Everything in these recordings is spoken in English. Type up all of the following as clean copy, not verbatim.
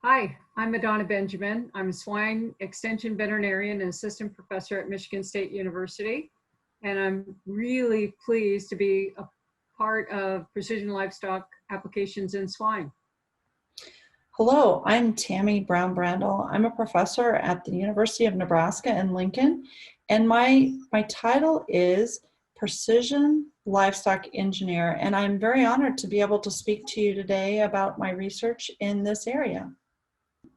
Hi, I'm Madonna Benjamin. I'm a swine extension veterinarian and assistant professor at Michigan State University. And I'm really pleased to be a part of precision livestock applications in swine. Hello, I'm Tami Brown-Brandl. I'm a professor at the University of Nebraska in Lincoln, and my title is Precision Livestock Engineer, and I'm very honored to be able to speak to you today about my research in this area.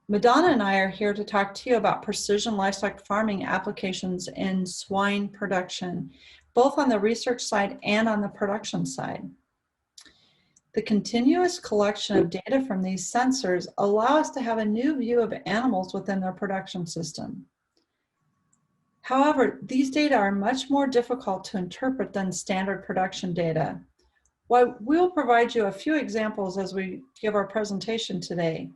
Madonna and I are here to talk to you about precision livestock farming applications in swine production, both on the research side and on the production side. The continuous collection of data from these sensors allow us to have a new view of animals within their production system. However, these data are much more difficult to interpret than standard production data. While we'll provide you a few examples as we give our presentation today,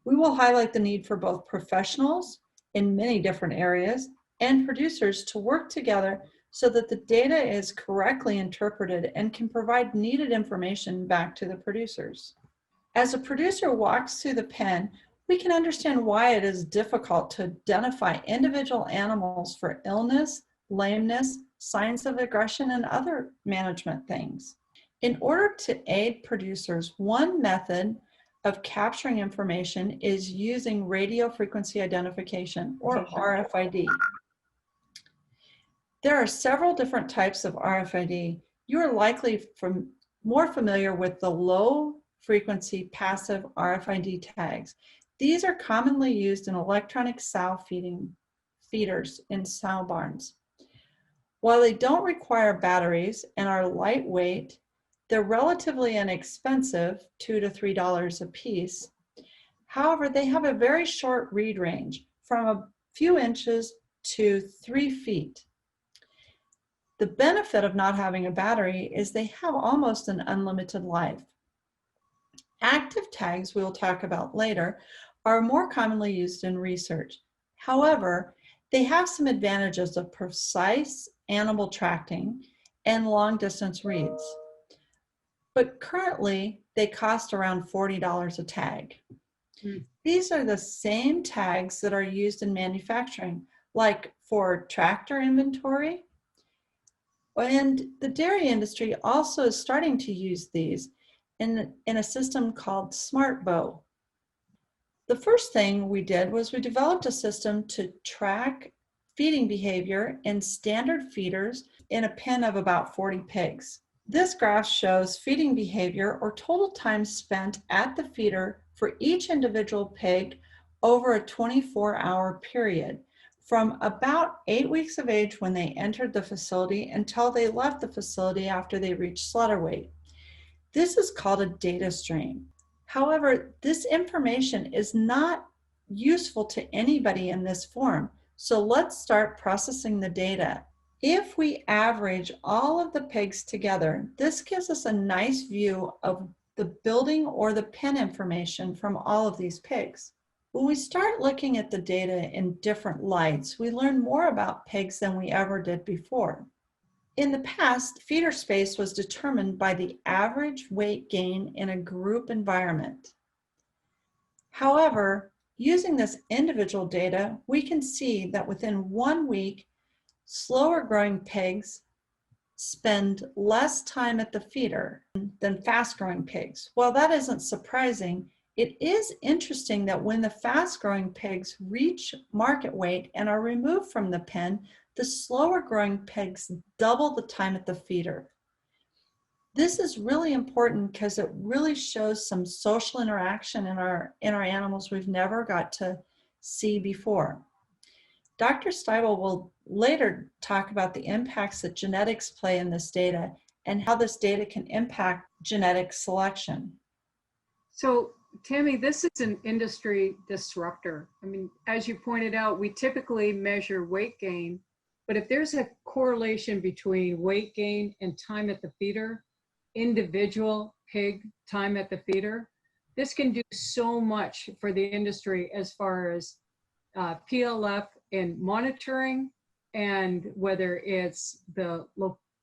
we will highlight the need for both professionals in many different areas and producers to work together so that the data is correctly interpreted and can provide needed information back to the producers. As a producer walks through the pen, we can understand why it is difficult to identify individual animals for illness, lameness, signs of aggression, and other management things. In order to aid producers, one method of capturing information is using radio frequency identification, or RFID. There are several different types of RFID. You are likely more familiar with the low frequency passive RFID tags. These are commonly used in electronic sow feeders in sow barns. While they don't require batteries and are lightweight, they're relatively inexpensive, $2 to $3 a piece. However, they have a very short read range, from a few inches to 3 feet. The benefit of not having a battery is they have almost an unlimited life. Active tags, we'll talk about later, are more commonly used in research. However, they have some advantages of precise animal tracking and long distance reads. But currently, they cost around $40 a tag. These are the same tags that are used in manufacturing, like for tractor inventory. And the dairy industry also is starting to use these in a system called SmartBow. The first thing we did was we developed a system to track feeding behavior in standard feeders in a pen of about 40 pigs. This graph shows feeding behavior, or total time spent at the feeder for each individual pig over a 24-hour period, from about 8 weeks of age when they entered the facility until they left the facility after they reached slaughter weight. This is called a data stream. However, this information is not useful to anybody in this form, so let's start processing the data. If we average all of the pigs together, this gives us a nice view of the building or the pen information from all of these pigs. When we start looking at the data in different lights, we learn more about pigs than we ever did before. In the past, feeder space was determined by the average weight gain in a group environment. However, using this individual data, we can see that within 1 week, slower growing pigs spend less time at the feeder than fast growing pigs. While that isn't surprising, it is interesting that when the fast-growing pigs reach market weight and are removed from the pen, the slower-growing pigs double the time at the feeder. This is really important because it really shows some social interaction in our animals we've never got to see before. Dr. Steibel will later talk about the impacts that genetics play in this data and how this data can impact genetic selection. So, Tami, this is an industry disruptor. I mean, as you pointed out, we typically measure weight gain, but if there's a correlation between weight gain and time at the feeder, individual pig time at the feeder, this can do so much for the industry as far as PLF and monitoring, and whether it's the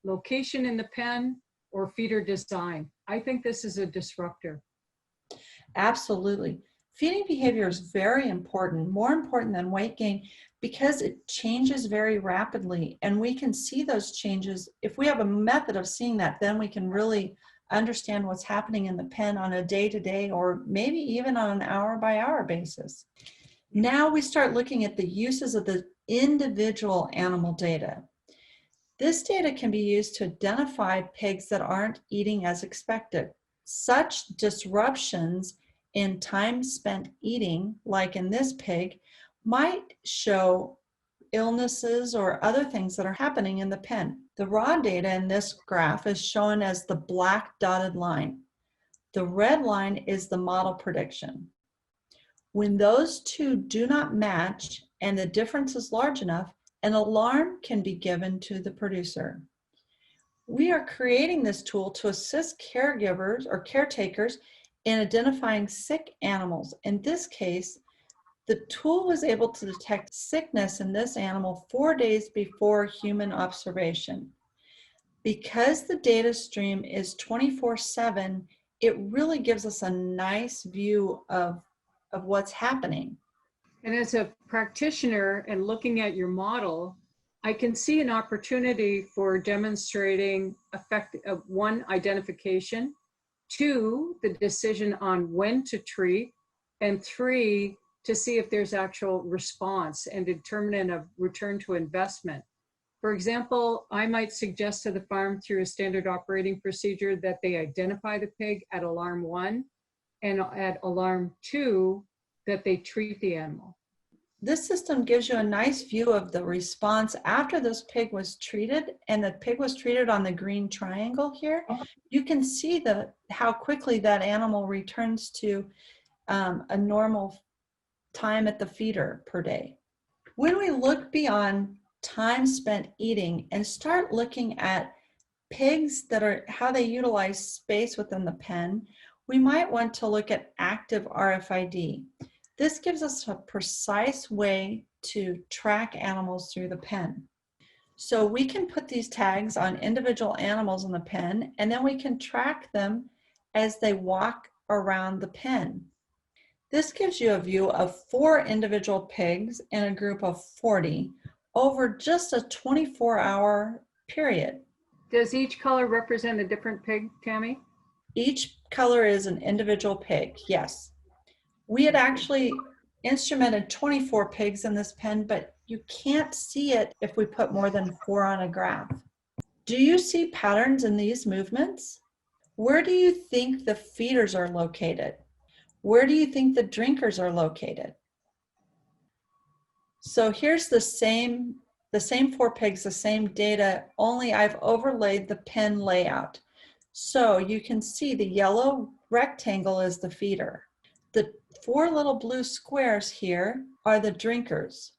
location in the pen or feeder design. I think this is a disruptor. Absolutely. Feeding behavior is very important, more important than weight gain, because it changes very rapidly. And we can see those changes. If we have a method of seeing that, then we can really understand what's happening in the pen on a day-to-day or maybe even on an hour-by-hour basis. Now we start looking at the uses of the individual animal data. This data can be used to identify pigs that aren't eating as expected. Such disruptions in time spent eating, like in this pig, might show illnesses or other things that are happening in the pen. The raw data in this graph is shown as the black dotted line. The red line is the model prediction. When those two do not match and the difference is large enough, an alarm can be given to the producer. We are creating this tool to assist caregivers or caretakers in identifying sick animals. In this case, the tool was able to detect sickness in this animal 4 days before human observation. Because the data stream is 24/7, it really gives us a nice view of what's happening. And as a practitioner and looking at your model, I can see an opportunity for demonstrating one, identification, two, the decision on when to treat, and three, to see if there's actual response and determinant of return to investment. For example, I might suggest to the farm through a standard operating procedure that they identify the pig at alarm 1 and at alarm 2 that they treat the animal. This system gives you a nice view of the response after this pig was treated, and the pig was treated on the green triangle here. You can see how quickly that animal returns to a normal time at the feeder per day. When we look beyond time spent eating and start looking at pigs how they utilize space within the pen, we might want to look at active RFID. This gives us a precise way to track animals through the pen. So we can put these tags on individual animals in the pen, and then we can track them as they walk around the pen. This gives you a view of 4 individual pigs in a group of 40 over just a 24-hour period. Does each color represent a different pig, Tami? Each color is an individual pig, yes. We had actually instrumented 24 pigs in this pen, but you can't see it if we put more than 4 on a graph. Do you see patterns in these movements? Where do you think the feeders are located? Where do you think the drinkers are located? So here's the same 4 pigs, the same data, only I've overlaid the pen layout. So you can see the yellow rectangle is the feeder. The 4 little blue squares here are the drinkers.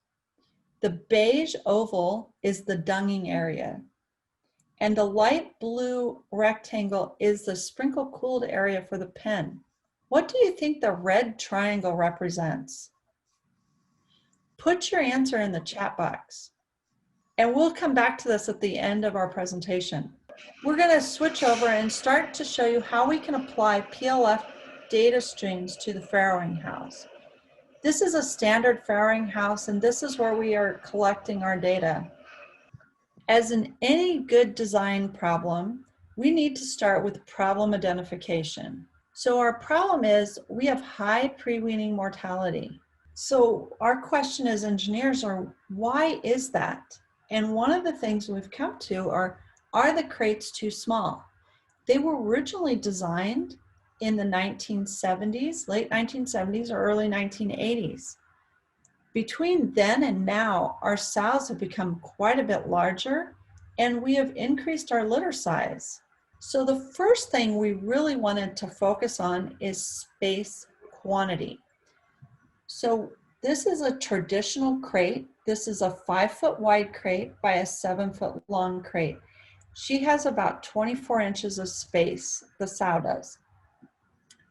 The beige oval is the dunging area. And the light blue rectangle is the sprinkle cooled area for the pen. What do you think the red triangle represents? Put your answer in the chat box. And we'll come back to this at the end of our presentation. We're going to switch over and start to show you how we can apply PLF data streams to the farrowing house. This is a standard farrowing house, and this is where we are collecting our data. As in any good design problem, we need to start with problem identification. So our problem is we have high pre-weaning mortality. So our question as engineers are, why is that? And one of the things we've come to are the crates too small? They were originally designed in the 1970s, late 1970s or early 1980s. Between then and now, our sows have become quite a bit larger, and we have increased our litter size. So the first thing we really wanted to focus on is space quantity. So this is a traditional crate. This is a 5-foot wide crate by a 7-foot long crate. She has about 24 inches of space, the sow does.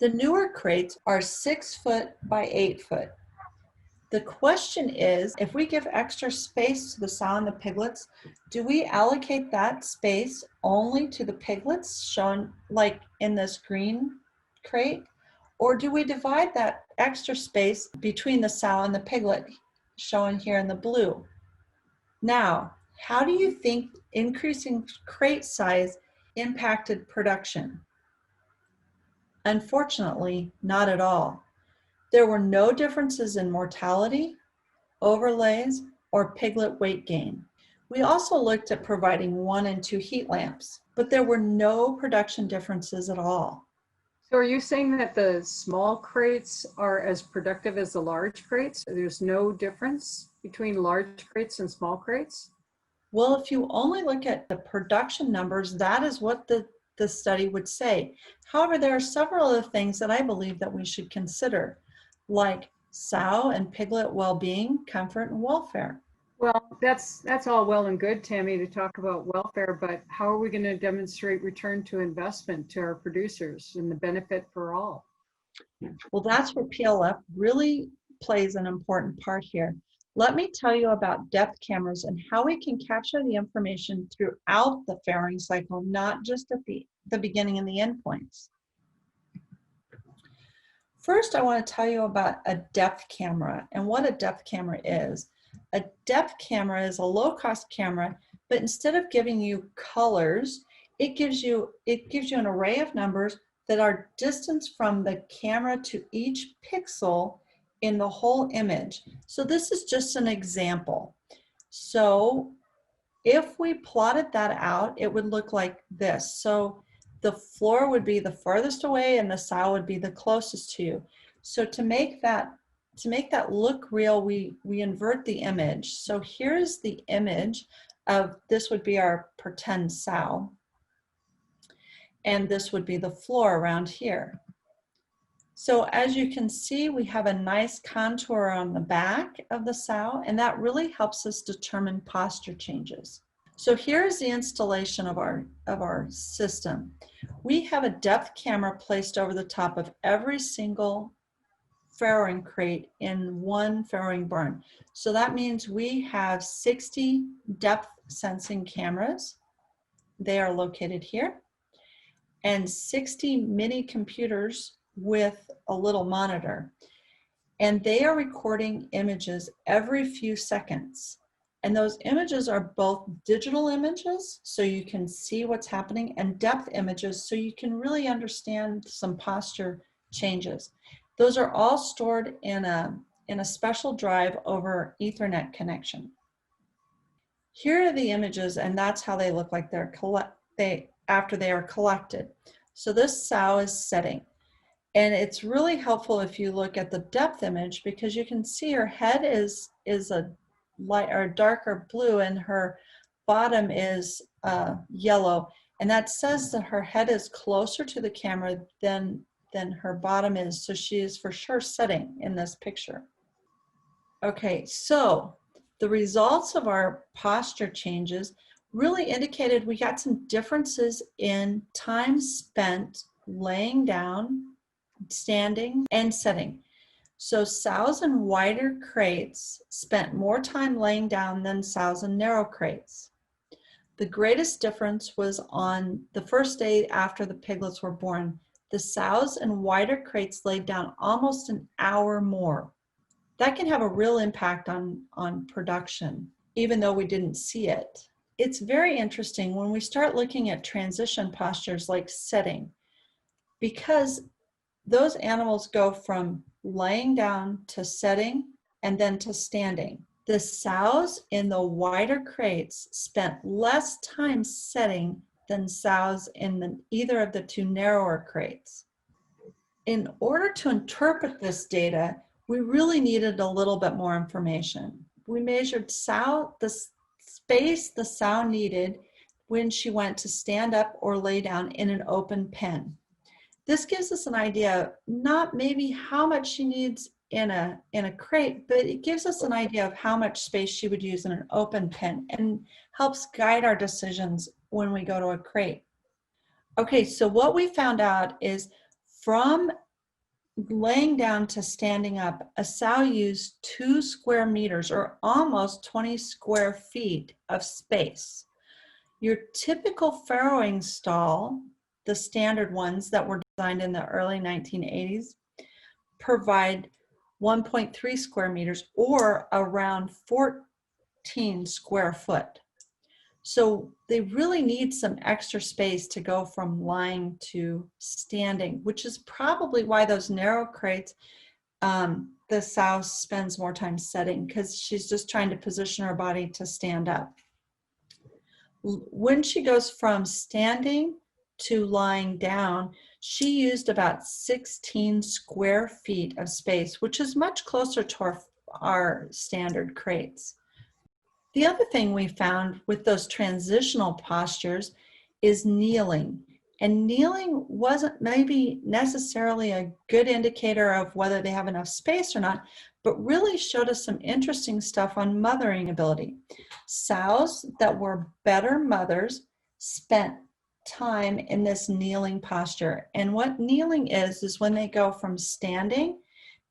The newer crates are 6 foot by 8 foot. The question is, if we give extra space to the sow and the piglets, do we allocate that space only to the piglets shown like in this green crate? Or do we divide that extra space between the sow and the piglet, shown here in the blue? Now, how do you think increasing crate size impacted production? Unfortunately, not at all. There were no differences in mortality, overlays, or piglet weight gain. We also looked at providing 1 and 2 heat lamps, but there were no production differences at all. So are you saying that the small crates are as productive as the large crates? There's no difference between large crates and small crates? Well, if you only look at the production numbers, that is what the study would say. However, there are several other things that I believe that we should consider, like sow and piglet well-being, comfort, and welfare. Well, that's all well and good, Tami, to talk about welfare, but how are we going to demonstrate return to investment to our producers and the benefit for all? Well, that's where PLF really plays an important part here. Let me tell you about depth cameras and how we can capture the information throughout the farrowing cycle, not just at the beginning and the end points. First, I want to tell you about a depth camera and what a depth camera is. A depth camera is a low-cost camera, but instead of giving you colors, it gives you an array of numbers that are distance from the camera to each pixel in the whole image. So this is just an example. So if we plotted that out, it would look like this. So the floor would be the farthest away and the sow would be the closest to you. So to make that look real, we invert the image. So here's the image of, this would be our pretend sow. And this would be the floor around here. So as you can see, we have a nice contour on the back of the sow, and that really helps us determine posture changes. So here's the installation of our system. We have a depth camera placed over the top of every single farrowing crate in one farrowing barn. So that means we have 60 depth sensing cameras. They are located here, and 60 mini computers with a little monitor. And they are recording images every few seconds. And those images are both digital images, so you can see what's happening, and depth images, so you can really understand some posture changes. Those are all stored in a special drive over Ethernet connection. Here are the images, and that's how they look like after they are collected. So this sow is setting. And it's really helpful if you look at the depth image, because you can see her head is a light or darker blue and her bottom is yellow. And that says that her head is closer to the camera than her bottom is. So she is for sure setting in this picture. Okay, so the results of our posture changes really indicated we got some differences in time spent laying down, standing, and setting. So sows in wider crates spent more time laying down than sows in narrow crates. The greatest difference was on the first day after the piglets were born. The sows in wider crates laid down almost an hour more. That can have a real impact on production, even though we didn't see it. It's very interesting when we start looking at transition postures like setting, because those animals go from laying down to setting and then to standing. The sows in the wider crates spent less time setting than sows in either of the two narrower crates. In order to interpret this data, we really needed a little bit more information. We measured the space the sow needed when she went to stand up or lay down in an open pen. This gives us an idea, not maybe how much she needs in a crate, but it gives us an idea of how much space she would use in an open pen and helps guide our decisions when we go to a crate. Okay, so what we found out is from laying down to standing up, a sow used 2 square meters or almost 20 square feet of space. Your typical farrowing stall, the standard ones that were designed in the early 1980s, provide 1.3 square meters or around 14 square foot. So they really need some extra space to go from lying to standing, which is probably why those narrow crates, the sow spends more time setting because she's just trying to position her body to stand up. When she goes from standing to lying down, she used about 16 square feet of space, which is much closer to our standard crates. The other thing we found with those transitional postures is kneeling. And kneeling wasn't maybe necessarily a good indicator of whether they have enough space or not, but really showed us some interesting stuff on mothering ability. Sows that were better mothers spent time in this kneeling posture. And what kneeling is when they go from standing,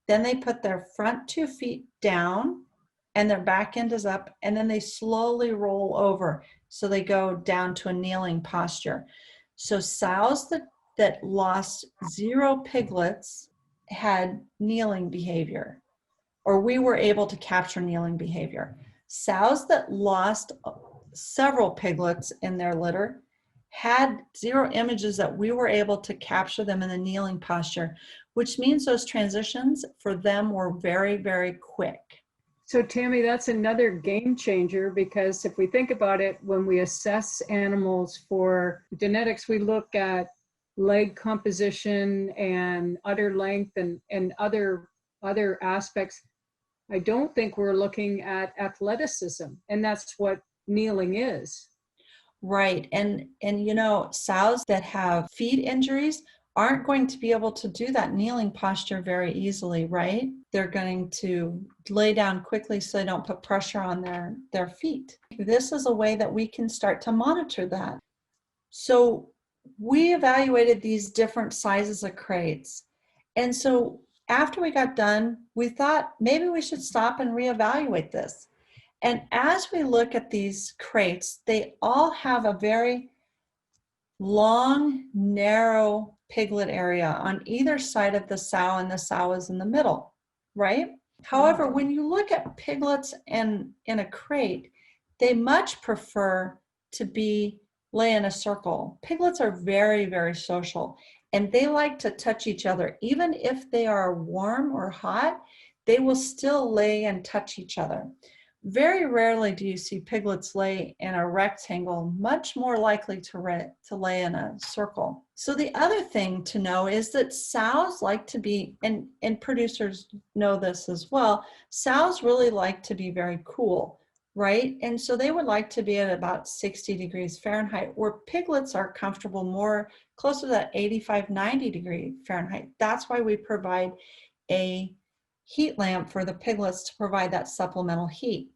then they put their front 2 feet down and their back end is up, and then they slowly roll over. So they go down to a kneeling posture. So sows that lost 0 piglets had kneeling behavior, or we were able to capture kneeling behavior. Sows that lost several piglets in their litter had 0 images that we were able to capture them in the kneeling posture, which means those transitions for them were very, very quick. So Tami, that's another game changer, because if we think about it, when we assess animals for genetics, we look at leg composition and udder length and other aspects. I don't think we're looking at athleticism, and that's what kneeling is. Right, and you know, sows that have feet injuries aren't going to be able to do that kneeling posture very easily, right? They're going to lay down quickly so they don't put pressure on their feet. This is a way that we can start to monitor that. So we evaluated these different sizes of crates. And so after we got done, we thought maybe we should stop and reevaluate this. And as we look at these crates, they all have a very long, narrow piglet area on either side of the sow, and the sow is in the middle, right? However, when you look at piglets in a crate, they much prefer to lay in a circle. Piglets are very, very social, and they like to touch each other. Even if they are warm or hot, they will still lay and touch each other. Very rarely do you see piglets lay in a rectangle, much more likely to lay in a circle. So the other thing to know is that sows like to be, and producers know this as well, sows really like to be very cool, right? And so they would like to be at about 60 degrees Fahrenheit, where piglets are comfortable more closer to that 85, 90 degree Fahrenheit. That's why we provide a heat lamp for the piglets to provide that supplemental heat.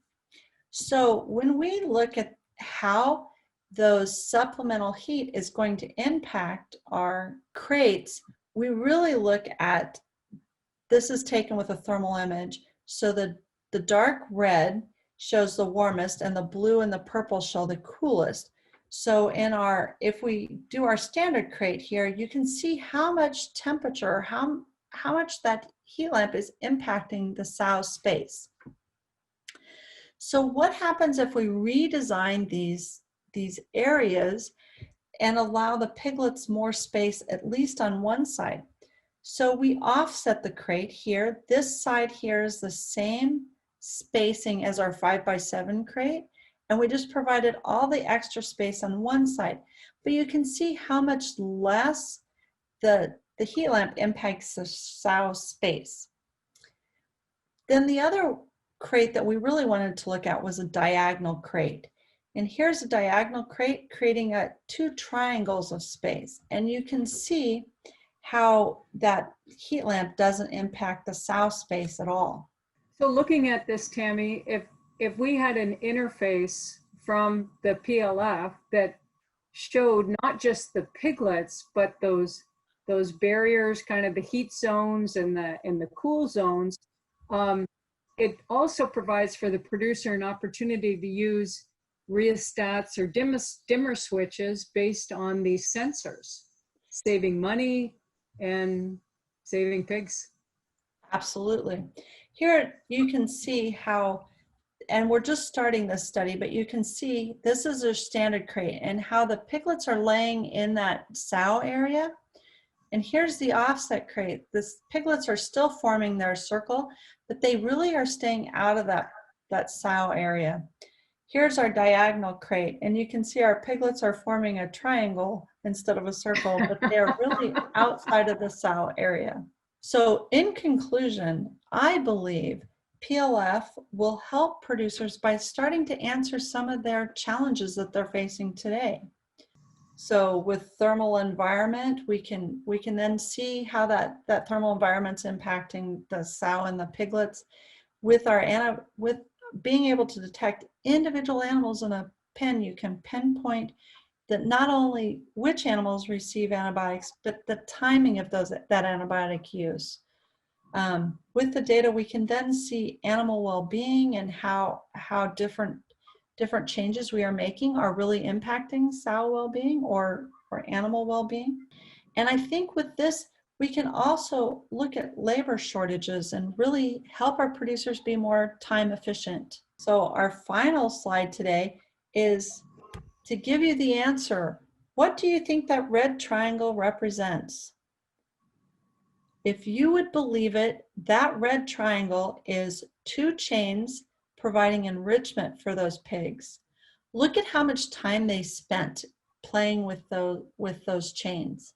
So when we look at how those supplemental heat is going to impact our crates, we really look at, this is taken with a thermal image. So the dark red shows the warmest, and the blue and the purple show the coolest. So if we do our standard crate here, you can see how much temperature, how much that heat lamp is impacting the sow's space. So what happens if we redesign these areas and allow the piglets more space, at least on one side? So we offset the crate here. This side here is the same spacing as our 5x7 crate, and we just provided all the extra space on one side. But you can see how much less the heat lamp impacts the sow's space. Then the other crate that we really wanted to look at was a diagonal crate. And here's a diagonal crate creating 2 triangles of space. And you can see how that heat lamp doesn't impact the sow space at all. So looking at this, Tami, if we had an interface from the PLF that showed not just the piglets, but those barriers, kind of the heat zones and the cool zones, it also provides for the producer an opportunity to use rheostats or dimmer switches based on these sensors, saving money and saving pigs. Absolutely. Here you can see how, and we're just starting this study, but you can see this is a standard crate and how the piglets are laying in that sow area. And here's the offset crate. The piglets are still forming their circle, but they really are staying out of that sow area. Here's our diagonal crate, and you can see our piglets are forming a triangle instead of a circle, but they're really outside of the sow area. So in conclusion, I believe PLF will help producers by starting to answer some of their challenges that they're facing today. So with thermal environment, we can then see how that thermal environment's impacting the sow and the piglets. With being able to detect individual animals in a pen, you can pinpoint that not only which animals receive antibiotics, but the timing of that antibiotic use. With the data, we can then see animal well-being and how different changes we are making are really impacting sow well-being or animal well-being. And I think with this, we can also look at labor shortages and really help our producers be more time efficient. So our final slide today is to give you the answer. What do you think that red triangle represents? If you would believe it, that red triangle is 2 chains providing enrichment for those pigs. Look at how much time they spent playing with those chains.